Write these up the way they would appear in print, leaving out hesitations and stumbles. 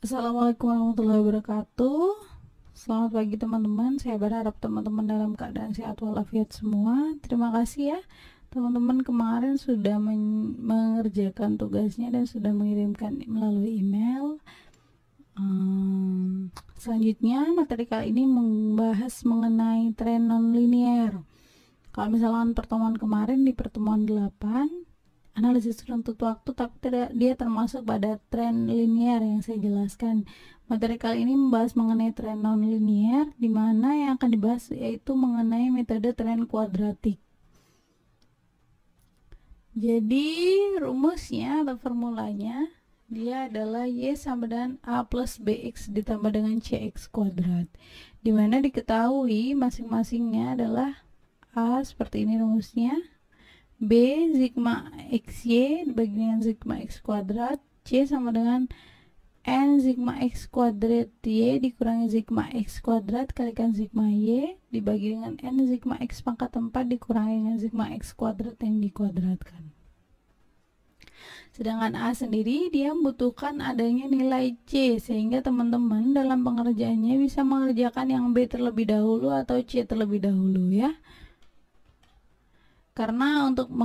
Assalamualaikum warahmatullahi wabarakatuh. Selamat pagi teman-teman. Saya berharap teman-teman dalam keadaan sehat walafiat semua. Terima kasih ya teman-teman kemarin sudah mengerjakan tugasnya dan sudah mengirimkan melalui email. Selanjutnya materi kali ini membahas mengenai tren nonlinier. Kalau misalkan pertemuan kemarin di pertemuan 8 analisis runtut waktu, tapi dia termasuk pada tren linier yang saya jelaskan. Materi kali ini membahas mengenai tren nonlinier, di mana yang akan dibahas yaitu mengenai metode tren kuadratik. Jadi rumusnya atau formulanya dia adalah Y sama dengan A plus BX ditambah dengan CX kuadrat, di mana diketahui masing-masingnya adalah A seperti ini rumusnya, B sigma XY dibagi dengan sigma X kuadrat, C sama dengan N sigma X kuadrat Y dikurangi sigma X kuadrat kalikan sigma Y dibagi dengan N sigma X pangkat 4 dikurangi dengan sigma X kuadrat yang dikuadratkan. Sedangkan A sendiri dia membutuhkan adanya nilai C, sehingga teman-teman dalam pengerjaannya bisa mengerjakan yang B terlebih dahulu atau C terlebih dahulu ya. Karena untuk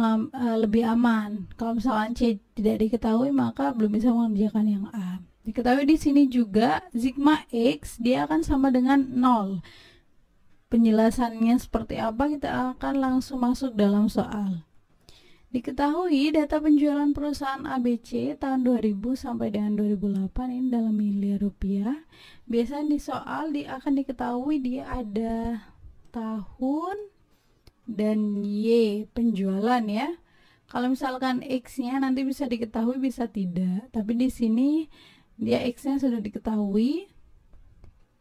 lebih aman, kalau misalkan C tidak diketahui maka belum bisa mengerjakan yang A. Diketahui di sini juga sigma X dia akan sama dengan 0. Penjelasannya seperti apa kita akan langsung masuk dalam soal. Diketahui data penjualan perusahaan ABC tahun 2000 sampai dengan 2008 ini dalam miliar rupiah. Biasanya di soal akan diketahui dia ada tahun dan Y penjualan ya. Kalau misalkan X-nya nanti bisa diketahui bisa tidak, tapi di sini dia X-nya sudah diketahui.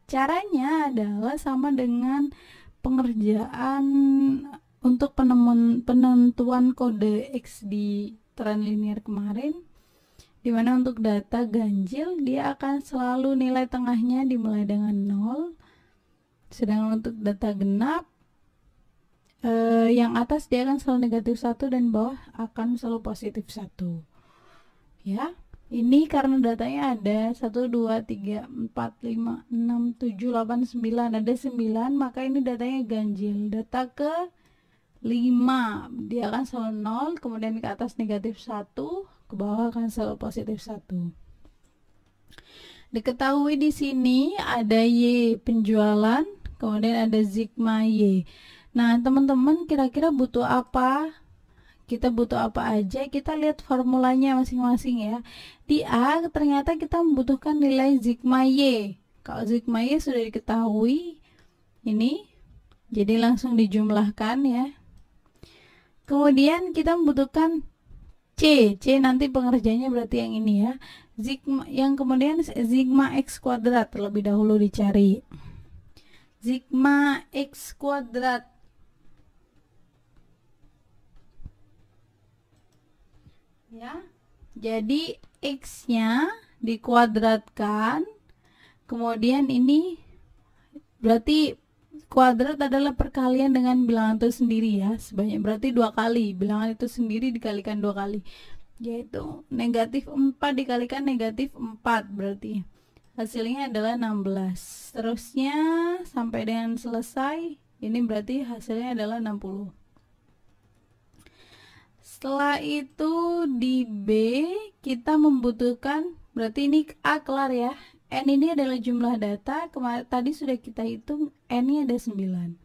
Caranya adalah sama dengan pengerjaan untuk penentuan kode X di tren linier kemarin, dimana untuk data ganjil dia akan selalu nilai tengahnya dimulai dengan 0, sedangkan untuk data genap yang atas dia akan selalu negatif 1 dan bawah akan selalu positif 1 ya. Ini karena datanya ada 1, 2, 3, 4, 5, 6, 7, 8, 9, ada 9, maka ini datanya ganjil. Data ke 5 dia akan selalu 0, kemudian ke atas negatif 1, ke bawah akan selalu positif 1. Diketahui di sini ada Y penjualan, kemudian ada sigma Y. Nah teman-teman kira-kira butuh apa? Kita butuh apa aja? Kita lihat formulanya masing-masing ya. Di A ternyata kita membutuhkan nilai sigma Y. Kalau sigma Y sudah diketahui ini, jadi langsung dijumlahkan ya. Kemudian kita membutuhkan C nanti pengerjanya berarti yang ini ya. Yang kemudian sigma X kuadrat terlebih dahulu dicari. Sigma X kuadrat. Ya. Jadi X-nya dikuadratkan. Kemudian ini berarti kuadrat adalah perkalian dengan bilangan itu sendiri ya, sebanyak berarti 2 kali, bilangan itu sendiri dikalikan 2 kali, yaitu negatif 4 dikalikan negatif 4, berarti hasilnya adalah 16. Terusnya sampai dengan selesai, ini berarti hasilnya adalah 60. Setelah itu di B kita membutuhkan, berarti ini A kelar ya. N ini adalah jumlah data, tadi sudah kita hitung N-nya ada 9.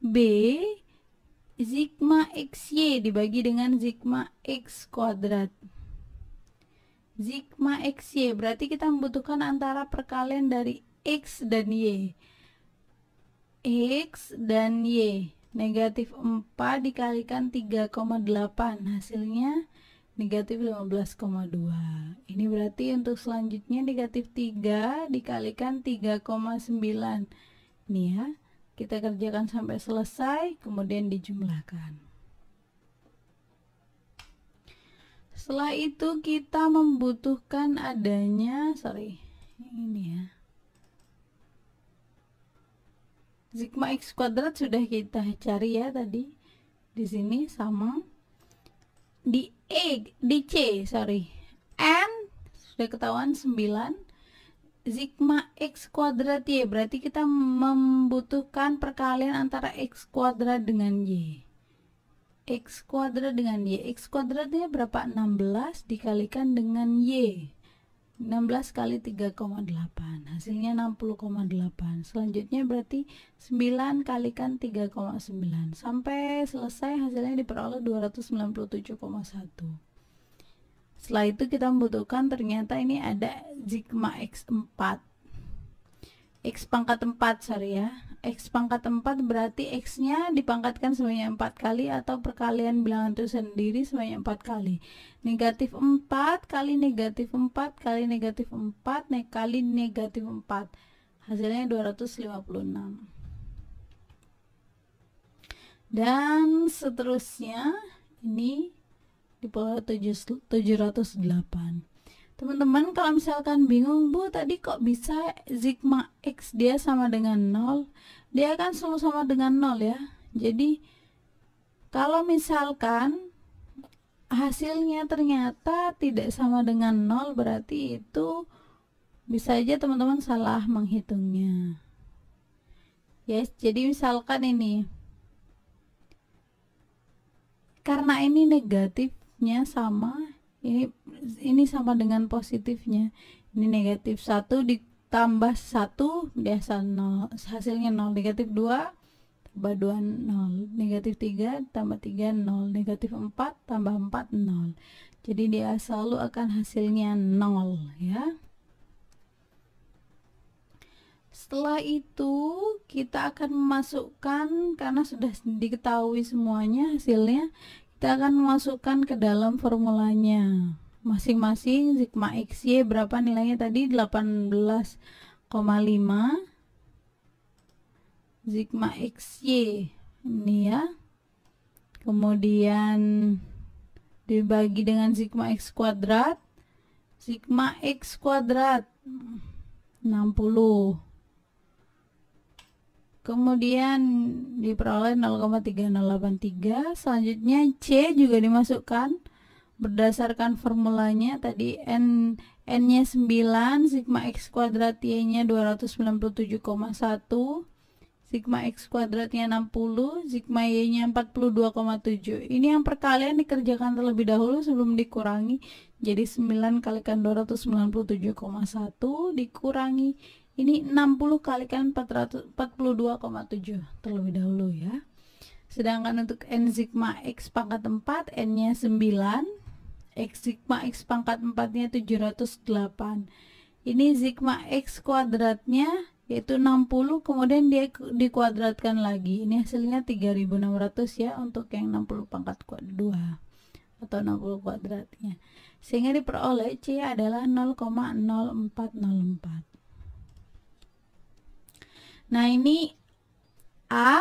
B sigma XY dibagi dengan sigma X kuadrat. Sigma XY berarti kita membutuhkan antara perkalian dari X dan Y. X dan Y, negatif 4 dikalikan 3,8, hasilnya negatif 15,2. Ini berarti untuk selanjutnya negatif 3 dikalikan 3,9. Ini ya, kita kerjakan sampai selesai, kemudian dijumlahkan. Setelah itu kita membutuhkan adanya, ini ya, sigma X kuadrat sudah kita cari ya tadi. Di sini sama. Di C, N sudah ketahuan 9, sigma x kuadrat y, berarti kita membutuhkan perkalian antara x kuadrat dengan y. X kuadrat dengan y. X kuadratnya berapa? 16 dikalikan dengan y. 16 kali 3,8. Hasilnya 60,8. Selanjutnya berarti 9 kalikan 3,9. Sampai selesai hasilnya diperoleh 297,1. Setelah itu kita membutuhkan, ternyata ini ada sigma x4. X pangkat 4, sorry ya. X pangkat 4 berarti X nya dipangkatkan sebanyak 4 kali, atau perkalian bilangan itu sendiri sebanyak 4 kali. Negatif 4 kali negatif 4 kali negatif 4 kali negatif 4. Hasilnya 256. Dan seterusnya ini di bawah 708. Teman-teman kalau misalkan bingung, Bu tadi kok bisa sigma x dia sama dengan 0, dia kan selalu sama dengan 0 ya. Jadi kalau misalkan hasilnya ternyata tidak sama dengan 0, berarti itu bisa aja teman-teman salah menghitungnya. Yes, jadi misalkan ini, karena ini negatifnya sama, ini sama dengan positifnya. Ini negatif 1 ditambah 1 biasa 0, hasilnya 0. Negatif 2 tambah 2 0. Negatif 3 tambah 3 0. Negatif 4 tambah 4 0. Jadi dia selalu akan hasilnya 0 ya. Setelah itu kita akan memasukkan, karena sudah diketahui semuanya hasilnya, kita akan memasukkan ke dalam formulanya masing-masing. Sigma xy berapa nilainya tadi? 18,5. Sigma xy ini ya, kemudian dibagi dengan sigma x kuadrat. Sigma x kuadrat 60, kemudian diperoleh 0,3083. Selanjutnya C juga dimasukkan berdasarkan formulanya tadi. N nya 9, sigma x kuadrat y nya 297,1, sigma x kuadratnya 60, sigma y nya 42,7. Ini yang perkalian dikerjakan terlebih dahulu sebelum dikurangi. Jadi 9 kalikan 297,1 dikurangi ini 60 kalikan 442,7 terlebih dahulu ya. Sedangkan untuk n sigma x pangkat 4, n nya 9, x sigma x pangkat 4 nya 708. Ini sigma x kuadratnya yaitu 60, kemudian dia dikuadratkan lagi. Ini hasilnya 3600 ya untuk yang 60 pangkat 2 atau 60 kuadratnya. Sehingga diperoleh C adalah 0,0404. Nah ini A,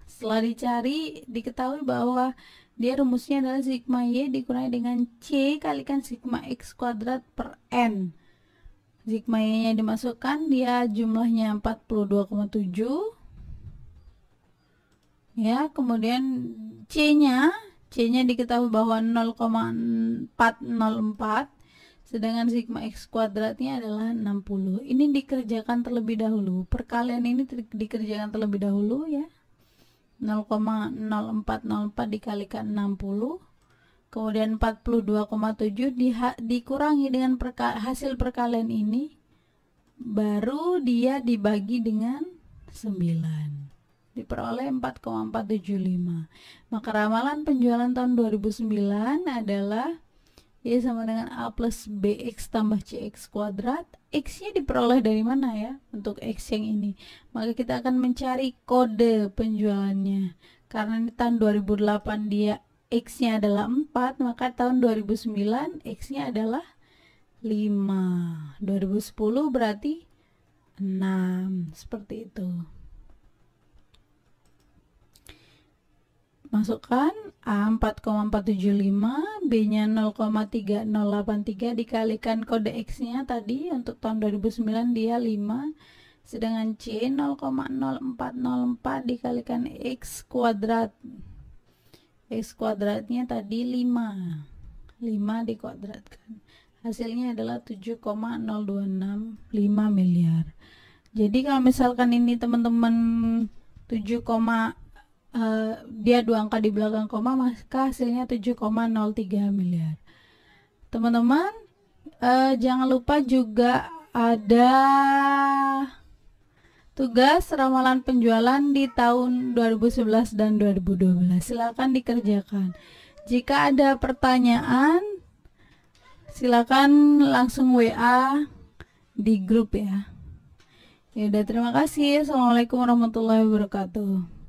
setelah dicari diketahui bahwa dia rumusnya adalah sigma y dikurangi dengan C kalikan sigma x kuadrat per n. Sigma y nya dimasukkan, dia jumlahnya 42,7 ya. Kemudian C nya diketahui bahwa 0,404, sedangkan sigma x kuadratnya adalah 60. Ini dikerjakan terlebih dahulu. Perkalian ini dikerjakan terlebih dahulu ya. 0,0404 dikalikan 60. Kemudian 42,7 dikurangi dengan hasil perkalian ini. Baru dia dibagi dengan 9. Diperoleh 4,475. Maka ramalan penjualan tahun 2009 adalah Y sama dengan A plus BX tambah CX kuadrat. X nya diperoleh dari mana ya untuk X yang ini? Maka kita akan mencari kode penjualannya. Karena di tahun 2008 dia X nya adalah 4, maka tahun 2009 X nya adalah 5. 2010 berarti 6. Seperti itu. Masukkan A 4,475, B nya 0,3083 dikalikan kode X nya tadi untuk tahun 2009 dia 5, sedangkan C 0,0404 dikalikan X kuadrat. X kuadratnya tadi 5 dikuadratkan, hasilnya adalah 7,026 miliar. Jadi kalau misalkan ini teman-teman 7, dia 2 angka di belakang koma, maka hasilnya 7,03 miliar. Teman-teman, jangan lupa juga ada tugas ramalan penjualan di tahun 2011 dan 2012. Silakan dikerjakan. Jika ada pertanyaan, silakan langsung WA di grup ya. Ya udah, terima kasih. Assalamualaikum warahmatullahi wabarakatuh.